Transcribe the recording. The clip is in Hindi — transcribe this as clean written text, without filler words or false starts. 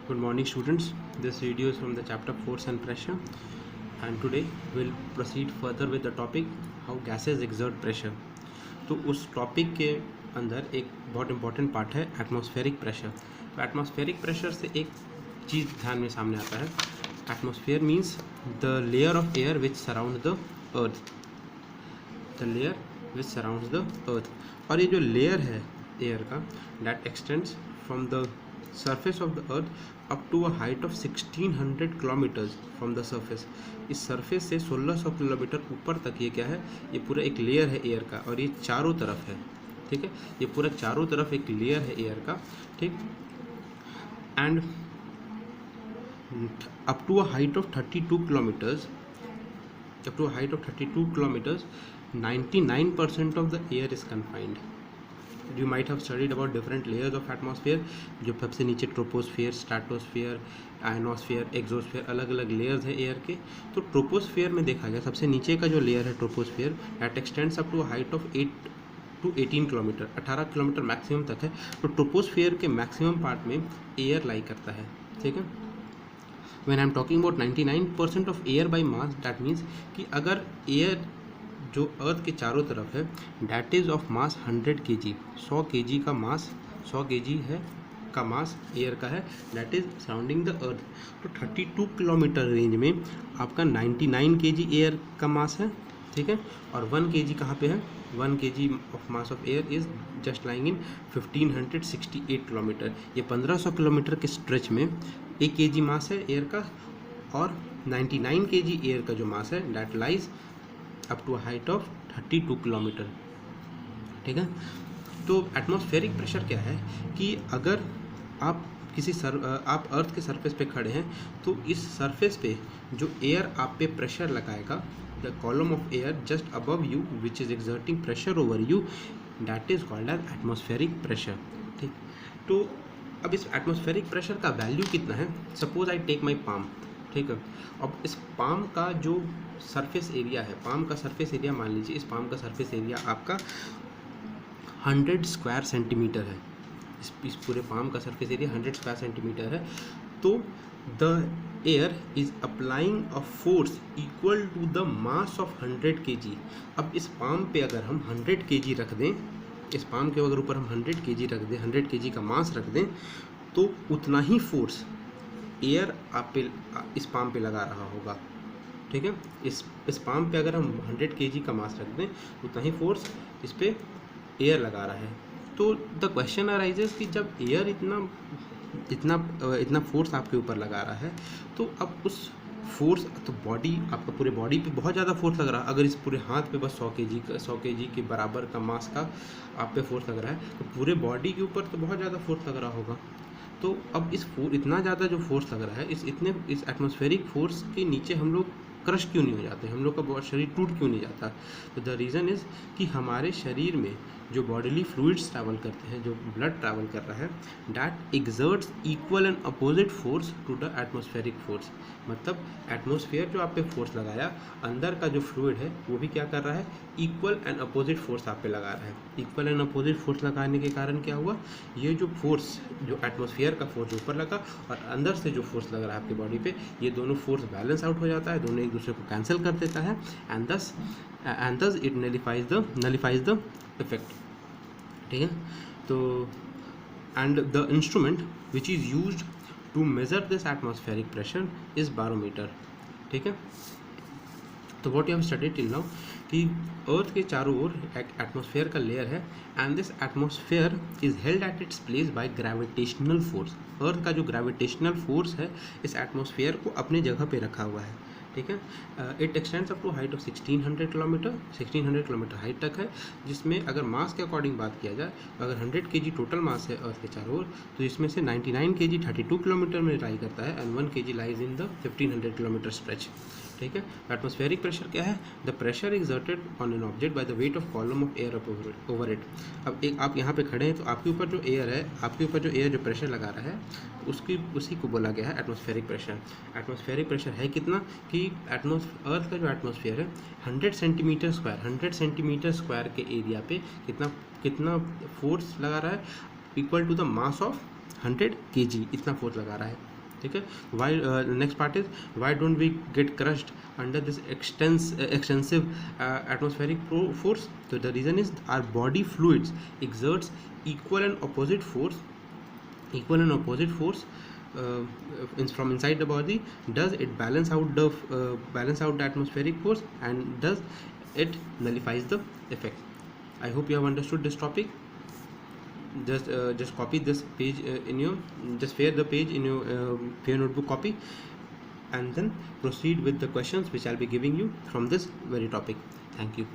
Good morning students. This video is from the chapter Force and Pressure, and today we'll proceed further with the topic how gases exert pressure. तो उस टॉपिक के अंदर एक बहुत इंपॉर्टेंट पार्ट है एटमॉस्फेरिक प्रेशर. तो एटमॉस्फेरिक प्रेशर से एक चीज़ ध्यान में सामने आता है. Atmosphere means the layer of air which surround the earth. The layer which surrounds the earth. और ये जो लेयर है एयर का that extends from the surface of the earth up to a height of 1600 kilometers from the surface. इस सरफेस से 1600 किलोमीटर ऊपर तक ये क्या है, ये पूरा एक लेयर है एयर का, और ये चारों तरफ है. ठीक है, ये पूरा चारों तरफ एक लेयर है एयर का. ठीक, and up to a height of 32 kilometres, 99% of the air is confined. You might have studied about different layers of atmosphere. जो सबसे नीचे ट्रोपोस्फियर, स्ट्रेटोस्फियर, आयनोस्फियर, एक्सोस्फियर, अलग अलग लेयर्स है एयर के. तो ट्रोपोस्फियर में देखा गया सबसे नीचे का जो लेयर है troposphere that extends up to height of 8 to 18 kilometre, 18 kilometre maximum तक है. तो ट्रोपोस्फियर के मैक्सिमम पार्ट में एयर लाई करता है. ठीक है, when I am talking about 99% of air by mass, that means कि अगर एयर जो अर्थ के चारों तरफ है that is of mass 100 kg, 100 kg का मास, 100 kg है का मास एयर का है that is surrounding the earth. तो 32 किलोमीटर रेंज में आपका 99 kg एयर का मास है. ठीक है, और 1 kg कहाँ पे है, 1 kg of mass of air is just lying in 1568 kilometre. ये 1500 किलोमीटर के स्ट्रेच में 1 kg मास है एयर का, और 99 kg एयर का जो मास है that lies up to height of 32 kilometre. ठीक है, तो एटमॉस्फेरिक प्रेशर क्या है कि अगर आप आप अर्थ के सरफेस पे खड़े हैं तो इस सरफेस पे जो एयर आप पे प्रेशर लगाएगा, the column of air just above you which is exerting pressure over you, that is called as atmospheric pressure. ठीक, तो अब इस एटमॉस्फेरिक प्रेशर का वैल्यू कितना है. Suppose I take my palm. ठीक है, अब इस पाम का जो सरफेस एरिया है, पाम का सरफेस एरिया मान लीजिए, इस पाम का सरफेस एरिया आपका 100 स्क्वायर सेंटीमीटर है. इस पूरे पाम का सरफेस एरिया 100 स्क्वायर सेंटीमीटर है. तो the air is applying a force equal to the mass of 100 kg. अब इस पाम पे अगर हम 100 kg रख दें, इस पाम के अगर ऊपर हम 100 kg रख दें, 100 kg का मास रख दें, तो उतना ही फोर्स एयर आप पे इस पाम पे लगा रहा होगा. ठीक है, इस पाम पे अगर हम 100 kg का मास रख दें उतना ही फोर्स इस पे एयर लगा रहा है. तो द क्वेश्चन अराइजेस कि जब एयर इतना फोर्स आपके ऊपर लगा रहा है, तो अब उस फोर्स, तो बॉडी, आपका पूरे बॉडी पे बहुत ज़्यादा फोर्स लग रहा है. अगर इस पूरे हाथ पे बस 100 kg के बराबर का मास का आप पे फोर्स लग रहा है, तो पूरे बॉडी के ऊपर तो बहुत ज़्यादा फोर्स लग रहा होगा. तो अब इतना ज़्यादा जो फोर्स लग रहा है, इस एटमॉस्फेरिक फोर्स के नीचे हम लोग क्रश क्यों नहीं हो जाते, हम लोग का बहुत शरीर टूट क्यों नहीं जाता. तो द रीज़न इज़ कि हमारे शरीर में जो बॉडीली फ्लूइड्स ट्रैवल करते हैं, जो ब्लड ट्रैवल कर रहा है, that exerts equal and opposite force to the atmospheric force. मतलब एटमॉस्फेयर जो आप पे फोर्स लगाया, अंदर का जो फ्लूइड है वो भी क्या कर रहा है, इक्वल एंड अपोजिट फोर्स आप पे लगा रहा है. इक्वल एंड अपोजिट फोर्स लगाने के कारण क्या हुआ, ये जो फोर्स, जो एटमॉस्फेयर का फोर्स ऊपर लगा और अंदर से जो फोर्स लग रहा है आपकी बॉडी पे, ये दोनों फोर्स बैलेंस आउट हो जाता है, दोनों एक दूसरे को कैंसिल कर देता है, and thus it नलिफाइज the effect. ठीक है, तो and the instrument which is used to measure this atmospheric pressure is barometer. ठीक है, तो what you have studied till now कि अर्थ के चारों ओर एक एटमॉस्फेयर का लेयर है, and this atmosphere is held at its place by gravitational force. Earth का जो ग्रेविटेशनल फोर्स है इस एटमॉस्फेयर को अपनी जगह पे रखा हुआ है. ठीक है, it extends up to height of 1600 kilometre height तक है, जिसमें अगर मास के अकॉर्डिंग बात किया जाए, अगर 100 kg टोटल मास है अर्थ के चारों ओर, तो इसमें से 99 kg 32 किलोमीटर में लाई करता है, and 1 kg lies in the 1500 kilometre stretch. ठीक है, एटमॉस्फेरिक प्रेशर क्या है, the pressure exerted on an object by the weight of column of air over it. अब एक आप यहाँ पे खड़े हैं, तो आपके ऊपर जो एयर है, आपके ऊपर जो एयर जो प्रेशर लगा रहा है, उसी को बोला गया है एटमॉस्फेरिक प्रेशर. एटमॉस्फेरिक प्रेशर है कितना कि अर्थ का जो एटमॉस्फेयर है 100 सेंटीमीटर स्क्वायर के एरिया पे कितना फोर्स लगा रहा है, equal to the mass of 100 kg, इतना फोर्स लगा रहा है. ठीक है. Why next part is why don't we get crushed under this extensive atmospheric force? So the reason is our body fluids exerts equal and opposite force from inside the body. Does it balance out the atmospheric force, and does it nullifies the effect? I hope you have understood this topic. Just copy this page in your just share the page in your fair notebook copy, and then proceed with the questions which I'll be giving you from this very topic. Thank you.